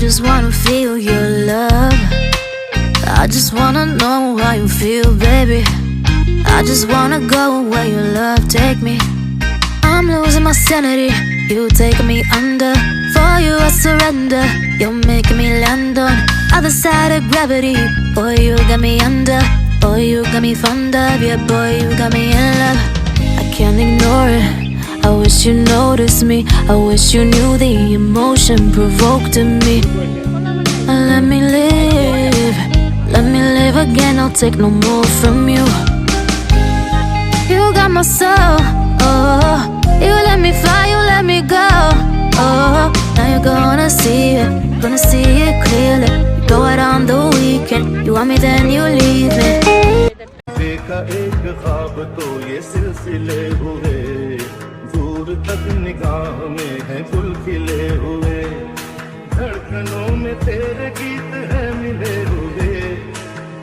just wanna feel your love. I just wanna know how you feel, baby. I just wanna go where your love take me. I'm losing my sanity, you taking me under. For you I surrender, you're making me land on other side of gravity. Boy, you got me under. Boy, you got me fond of. Yeah, boy, you got me in love. I can't ignore it, I wish you noticed me. I wish you knew the emotion provoked in me. Let me live again, I'll take no more from you. You got my soul, oh. You let me fly, you let me go, oh. Now you're gonna see it clearly. You go out on the weekend, you want me then you leave me. देखा एक ख्वाब तो ये सिलसिले हुए, दूर तक निगाह में है फूल खिले हुए, धड़कनों में तेरे गीत है मिले हुए।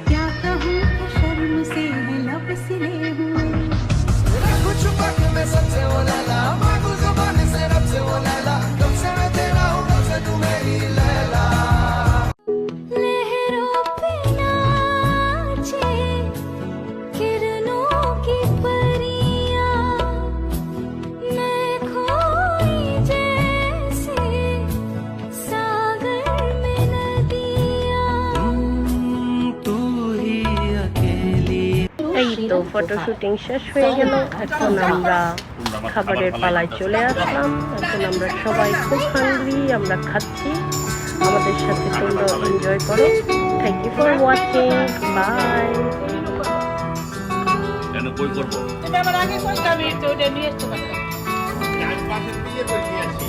क्या कहूँ कि शर्म से है लब सिले हुए। कुछ पक में सबसे वो लैला, मांगू ज़ुबान से रब से वो लैला, कब से मैं तेरा हूँ कब से तू मेरी लैला। लहरों पे नाचे किरणों की परियां, मैं खोई जैसे सागर में नदियां। तू ही अकेली। এই তো ফটো শুটিং শেষ হয়ে গেল, এখন আমরা খাবারের পালায় চলে আসলাম। এখন আমরা সবাই খুব হাংরি, আমরা খাচ্ছি। আমাদের সাথে তোমরা এনজয় করো। Thank you for watching, bye. কেন কই করবো? এটা আমার আগে কইতাম, তো এটা নিয়ে আসতে পারতাম। আমি পাশে দিয়ে বসে আছি।